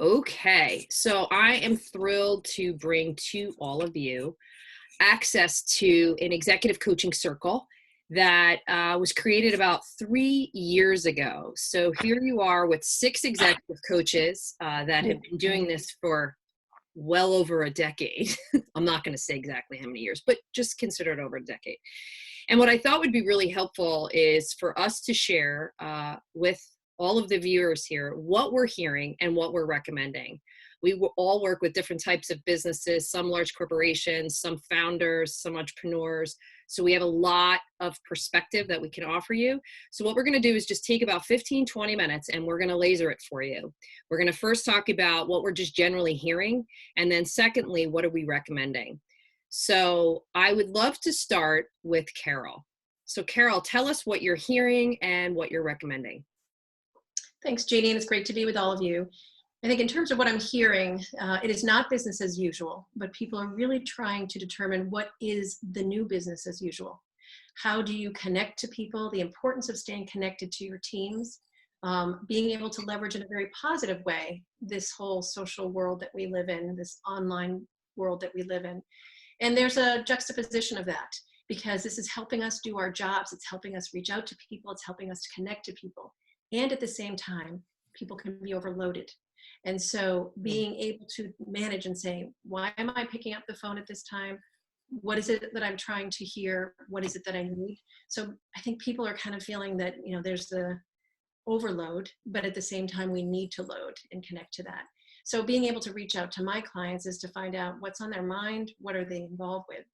Okay, so I am thrilled to bring to all of you access to an executive coaching circle that was created about 3 years ago. So here you are with six executive coaches that have been doing this for well over a decade. I'm not going to say exactly how many years, but just consider it over a decade. And what I thought would be really helpful is for us to share with all of the viewers here what we're hearing and what we're recommending. We will all work with different types of businesses, some large corporations, some founders, some entrepreneurs. So we have a lot of perspective that we can offer you. So what we're going to do is just take about 15, 20 minutes and we're going to laser it for you. We're going to first talk about what we're just generally hearing. And then secondly, what are we recommending? So I would love to start with Carol. So Carol, tell us what you're hearing and what you're recommending. Thanks, Jeannie, and it's great to be with all of you. I think in terms of what I'm hearing, it is not business as usual, but people are really trying to determine what is the new business as usual. How do you connect to people, the importance of staying connected to your teams, being able to leverage in a very positive way this whole social world that we live in, this online world that we live in. And there's a juxtaposition of that because this is helping us do our jobs, it's helping us reach out to people, it's helping us to connect to people. And at the same time, people can be overloaded. And so being able to manage and say, why am I picking up the phone at this time? What is it that I'm trying to hear? What is it that I need? So I think people are kind of feeling that, you know, there's the overload, but at the same time, we need to load and connect to that. So being able to reach out to my clients is to find out what's on their mind, what are they involved with.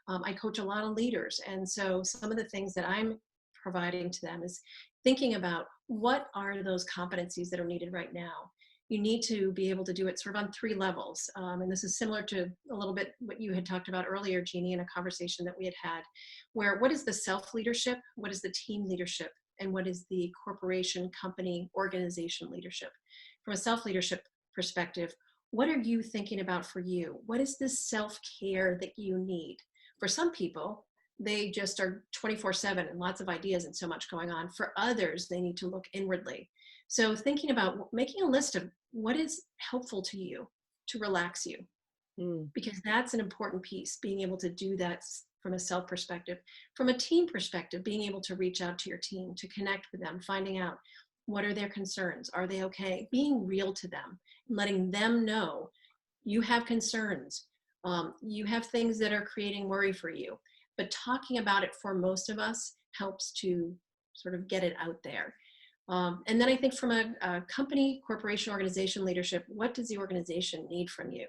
I coach a lot of leaders. And so some of the things that I'm providing to them is thinking about what are those competencies that are needed right now. You need to be able to do it sort of on three levels. And this is similar to a little bit what you had talked about earlier, Jeannie, in a conversation that we had, where what is the self-leadership, what is the team leadership, and what is the corporation, company, organization leadership. From a self-leadership perspective, what are you thinking about for you? What is this self-care that you need? For some people, they just are 24/7 and lots of ideas and so much going on. For others, they need to look inwardly. So thinking about making a list of what is helpful to you to relax you, because that's an important piece, being able to do that from a self perspective. From a team perspective, being able to reach out to your team, to connect with them, finding out what are their concerns, are they okay, being real to them, letting them know you have concerns, you have things that are creating worry for you. But talking about it for most of us helps to sort of get it out there. And then I think from a company, corporation, organization leadership, what does the organization need from you?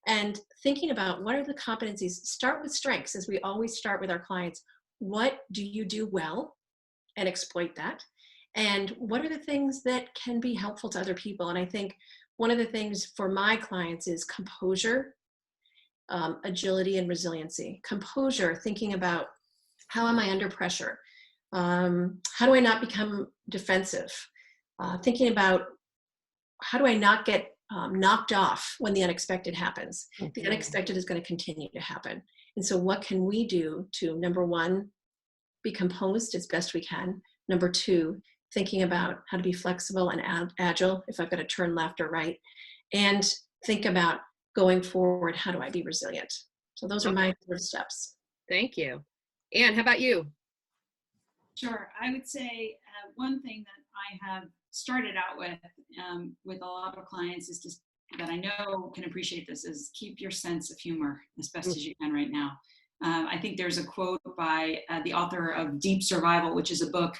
And thinking about what are the competencies, start with strengths, as we always start with our clients. What do you do well and exploit that? And what are the things that can be helpful to other people? And I think one of the things for my clients is composure, agility, and resiliency. Composure, thinking about how am I under pressure? How do I not become defensive? Thinking about how do I not get knocked off when the unexpected happens? The unexpected is going to continue to happen. And so what can we do to, number one, be composed as best we can? Number two, thinking about how to be flexible and agile if I've got to turn left or right. And think about going forward, how do I be resilient? So those are my first steps. Thank you. Anne, how about you? Sure. I would say one thing that I have started out with a lot of clients is just that I know can appreciate this is keep your sense of humor as best as you can right now. I think there's a quote by the author of Deep Survival, which is a book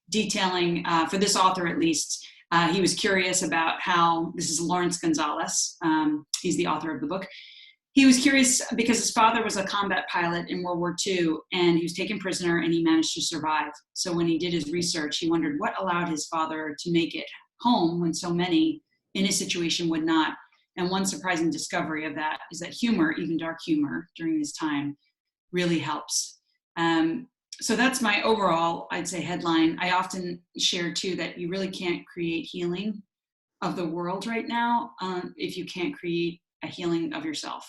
detailing, for this author at least, he was curious about how, this is Lawrence Gonzalez, he's the author of the book. He was curious because his father was a combat pilot in World War II, and he was taken prisoner and he managed to survive. So when he did his research, he wondered what allowed his father to make it home when so many in his situation would not. And one surprising discovery of that is that humor, even dark humor during this time, really helps. So that's my overall, I'd say, headline. I often share too that you really can't create healing of the world right now if you can't create a healing of yourself.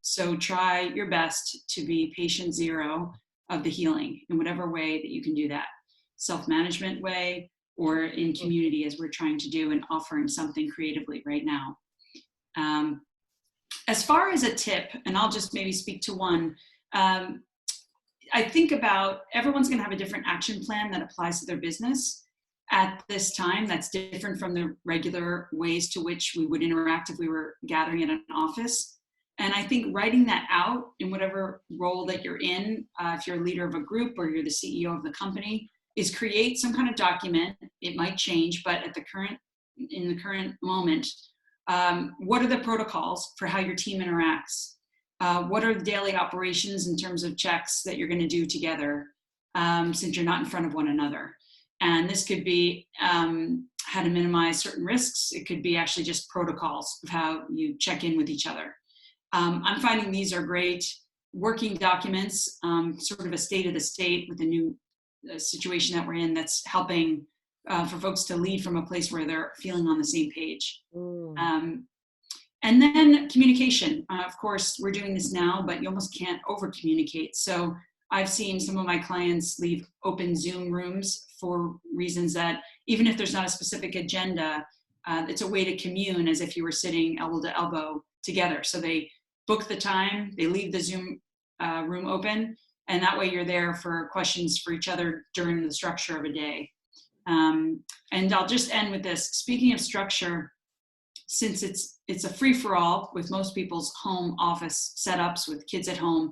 So try your best to be patient zero of the healing in whatever way that you can do that. Self-management way or in community as we're trying to do and offering something creatively right now. As far as a tip, and I'll just maybe speak to one, I think about everyone's going to have a different action plan that applies to their business at this time. That's different from the regular ways to which we would interact if we were gathering at an office. And I think writing that out in whatever role that you're in, if you're a leader of a group or you're the CEO of the company, is create some kind of document. It might change, but in the current moment, what are the protocols for how your team interacts? What are the daily operations in terms of checks that you're going to do together, since you're not in front of one another? And this could be how to minimize certain risks. It could be actually just protocols of how you check in with each other. I'm finding these are great working documents, sort of a state of the state with the new situation that we're in, that's helping for folks to lead from a place where they're feeling on the same page. And then communication. Of course, we're doing this now, but you almost can't over communicate. So I've seen some of my clients leave open Zoom rooms for reasons that even if there's not a specific agenda, it's a way to commune as if you were sitting elbow to elbow together. So they book the time, they leave the Zoom room open, and that way you're there for questions for each other during the structure of a day. And I'll just end with this. Speaking of structure, since it's a free-for-all with most people's home office setups with kids at home,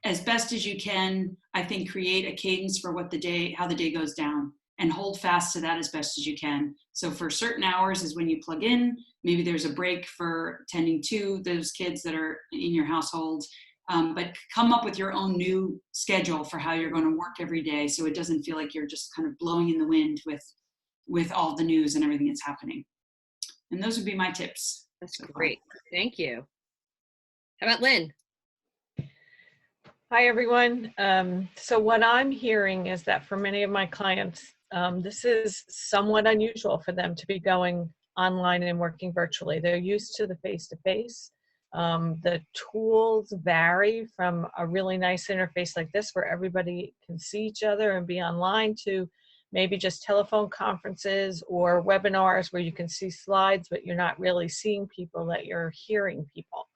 as best as you can, I think create a cadence for how the day goes down, and hold fast to that as best as you can. So for certain hours is when you plug in. Maybe there's a break for tending to those kids that are in your household. But come up with your own new schedule for how you're going to work every day, so it doesn't feel like you're just kind of blowing in the wind with all the news and everything that's happening. And those would be my tips. That's great. Thank you. How about Lynn? Hi, everyone. So what I'm hearing is that for many of my clients, this is somewhat unusual for them to be going online and working virtually. They're used to the face-to-face. The tools vary from a really nice interface like this where everybody can see each other and be online to maybe just telephone conferences or webinars where you can see slides, but you're not really seeing people, that you're hearing people.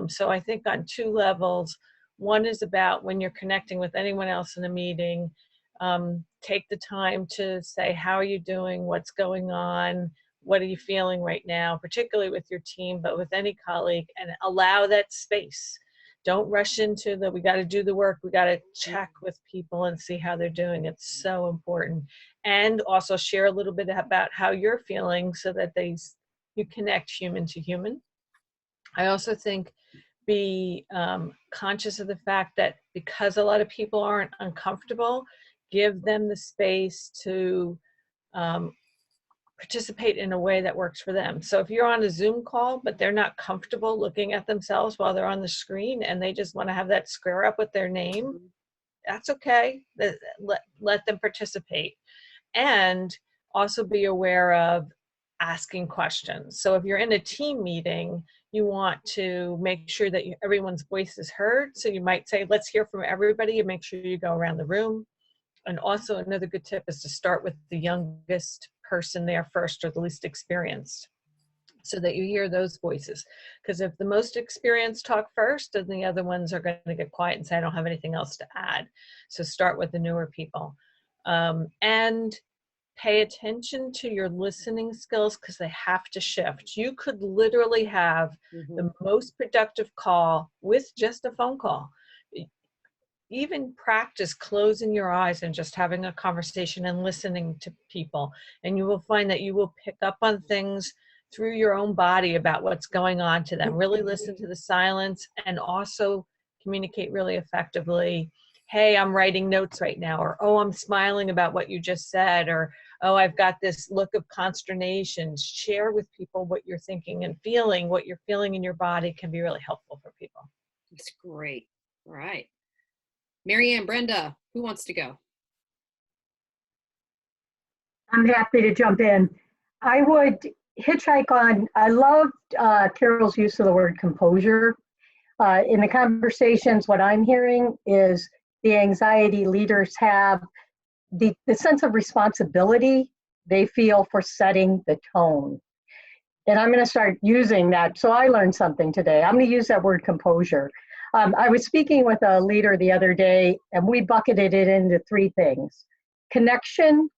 So I think on two levels. One is about when you're connecting with anyone else in a meeting, take the time to say, how are you doing? What's going on? What are you feeling right now, particularly with your team, but with any colleague, and allow that space. Don't rush into we got to do the work. We got to check with people and see how they're doing. It's so important. And also share a little bit about how you're feeling so that you connect human to human. I also think be conscious of the fact that because a lot of people aren't uncomfortable, give them the space to participate in a way that works for them. So if you're on a Zoom call, but they're not comfortable looking at themselves while they're on the screen and they just want to have that square up with their name, that's okay. Let them participate. And also be aware of asking questions. So if you're in a team meeting, you want to make sure that everyone's voice is heard. So you might say, let's hear from everybody, and make sure you go around the room. And also another good tip is to start with the youngest person there first, or the least experienced, so that you hear those voices. Because if the most experienced talk first, then the other ones are going to get quiet and say, I don't have anything else to add. So start with the newer people. And pay attention to your listening skills, because they have to shift. You could literally have the most productive call with just a phone call. Even practice closing your eyes and just having a conversation and listening to people. And you will find that you will pick up on things through your own body about what's going on to them. Really listen to the silence, and also communicate really effectively. Hey, I'm writing notes right now, or, oh, I'm smiling about what you just said, or, oh, I've got this look of consternation. Share with people what you're thinking and feeling. What you're feeling in your body can be really helpful for people. That's great. All right. Mary Ann, Brenda, who wants to go? I'm happy to jump in. I would hitchhike on, I loved Carol's use of the word composure. In the conversations, what I'm hearing is the anxiety leaders have, the sense of responsibility they feel for setting the tone. and I'm going to start using that. So I learned something today. I'm going to use that word composure. I was speaking with a leader the other day, and we bucketed it into three things: connection,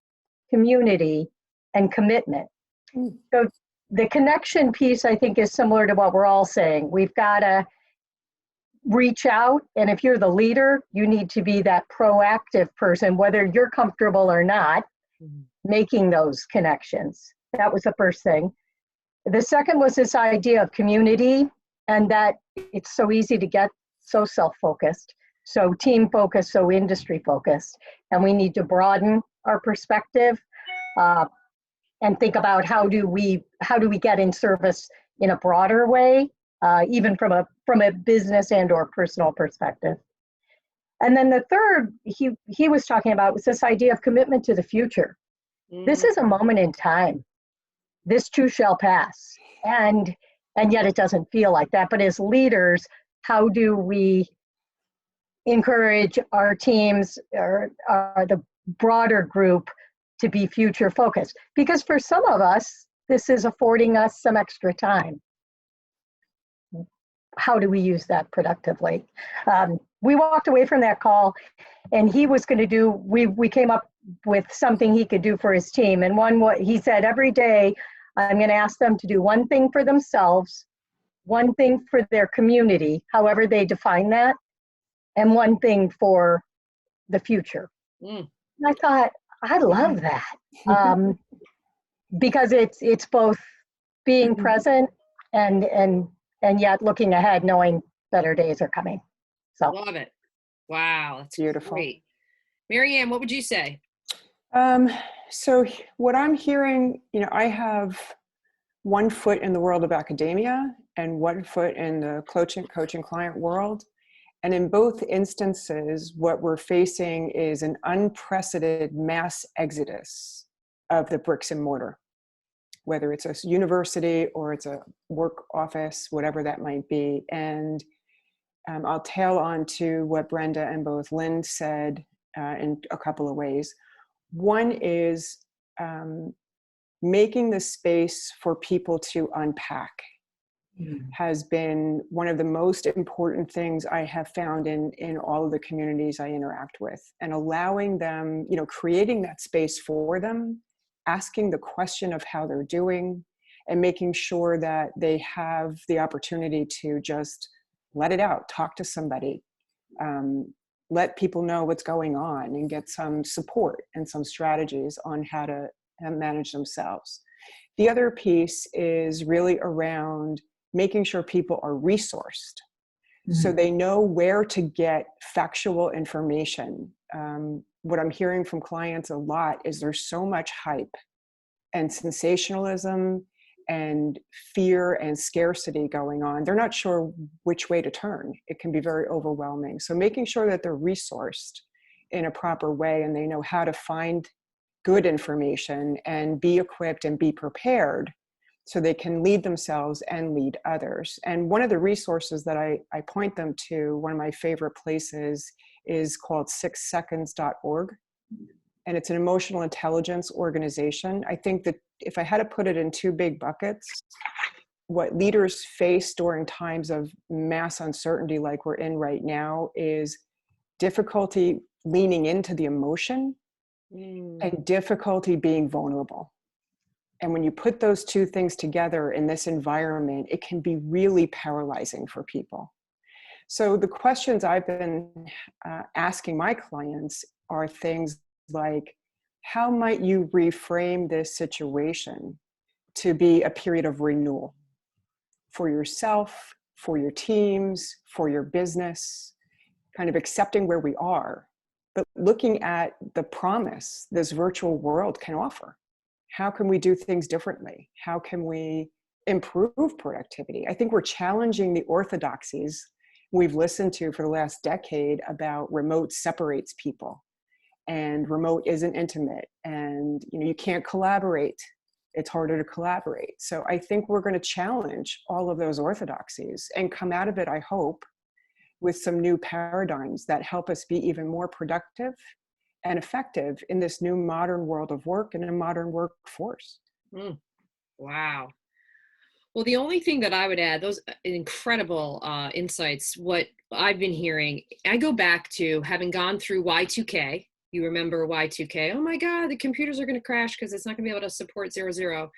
community, and commitment. So the connection piece, I think, is similar to what we're all saying. We've got to reach out, and if you're the leader, you need to be that proactive person, whether you're comfortable or not, making those connections. That was the first thing. The second was this idea of community, and that it's so easy to get so self-focused, so team-focused, so industry-focused, and we need to broaden our perspective and think about how do we get in service in a broader way, even from a business and or personal perspective. And then the third he was talking about was this idea of commitment to the future. This is a moment in time. This too shall pass. And yet it doesn't feel like that. But as leaders, how do we encourage our teams or the broader group to be future focused? Because for some of us, this is affording us some extra time. How do we use that productively? We walked away from that call, and he was going to do, we came up with something he could do for his team. And what he said, every day, I'm going to ask them to do one thing for themselves, one thing for their community, however they define that, and one thing for the future. And I thought, I love that, because it's both being present and yet looking ahead, knowing better days are coming. So Love it. Wow, that's Beautiful. great. Mary Ann, what would you say? So what I'm hearing, I have one foot in the world of academia and one foot in the coaching client world. And in both instances, what we're facing is an unprecedented mass exodus of the bricks and mortar, whether it's a university or it's a work office, whatever that might be. And I'll tail on to what Brenda and both Lynn said in a couple of ways. One is making the space for people to unpack has been one of the most important things I have found in all of the communities I interact with, and allowing them, creating that space for them, asking the question of how they're doing, and making sure that they have the opportunity to just let it out, talk to somebody, let people know what's going on, and get some support and some strategies on how to manage themselves. The other piece is really around making sure people are resourced, so they know where to get factual information. What I'm hearing from clients a lot is there's so much hype and sensationalism and fear and scarcity going on. They're not sure which way to turn. It can be very overwhelming. So making sure that they're resourced in a proper way and they know how to find good information and be equipped and be prepared so they can lead themselves and lead others. And one of the resources that I point them to, one of my favorite places, is called 6seconds.org. And it's an emotional intelligence organization. I think that if I had to put it in two big buckets, what leaders face during times of mass uncertainty like we're in right now is difficulty leaning into the emotion and difficulty being vulnerable. And when you put those two things together in this environment, it can be really paralyzing for people. So the questions I've been asking my clients are things like, how might you reframe this situation to be a period of renewal for yourself, for your teams, for your business, kind of accepting where we are, but looking at the promise this virtual world can offer. How can we do things differently? How can we improve productivity? I think we're challenging the orthodoxies we've listened to for the last decade about remote separates people and remote isn't intimate and you can't collaborate. It's harder to collaborate. So I think we're going to challenge all of those orthodoxies and come out of it, I hope, with some new paradigms that help us be even more productive and effective in this new modern world of work and a modern workforce. Wow. Well, the only thing that I would add, those incredible insights, what I've been hearing, I go back to having gone through Y2K. You remember Y2K? Oh my God, the computers are going to crash because it's not going to be able to support 00.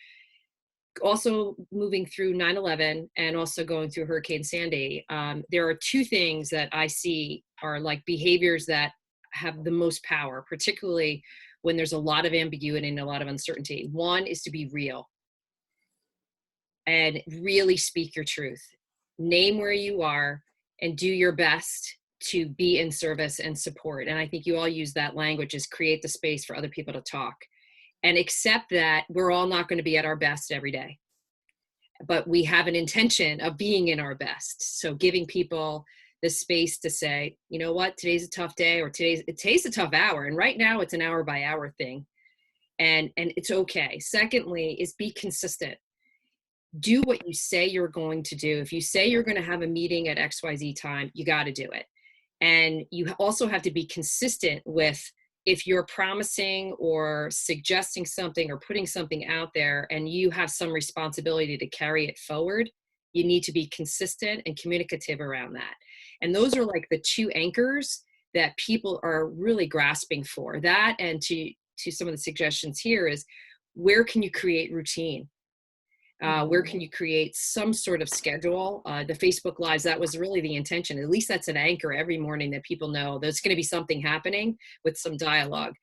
Also moving through 9/11 and also going through Hurricane Sandy. There are two things that I see are like behaviors that have the most power, particularly when there's a lot of ambiguity and a lot of uncertainty. One is to be real and really speak your truth. Name where you are and do your best to be in service and support. And I think you all use that language, is create the space for other people to talk and accept that we're all not going to be at our best every day, but we have an intention of being in our best. So giving people the space to say, you know what, today's a tough day, or today's a tough hour. And right now it's an hour by hour thing. And it's okay. Secondly is be consistent. Do what you say you're going to do. If you say you're going to have a meeting at XYZ time, you got to do it. And you also have to be consistent with, if you're promising or suggesting something or putting something out there and you have some responsibility to carry it forward, you need to be consistent and communicative around that. And those are like the two anchors that people are really grasping for. That, and to some of the suggestions here, is where can you create routine? Where can you create some sort of schedule? The Facebook Lives, that was really the intention. At least that's an anchor every morning that people know there's going to be something happening with some dialogue.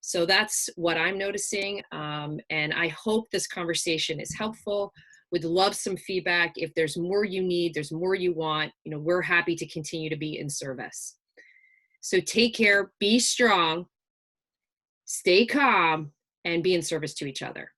So that's what I'm noticing. And I hope this conversation is helpful. Would love some feedback. If there's more you need, there's more you want, we're happy to continue to be in service. So take care, be strong, stay calm, and be in service to each other.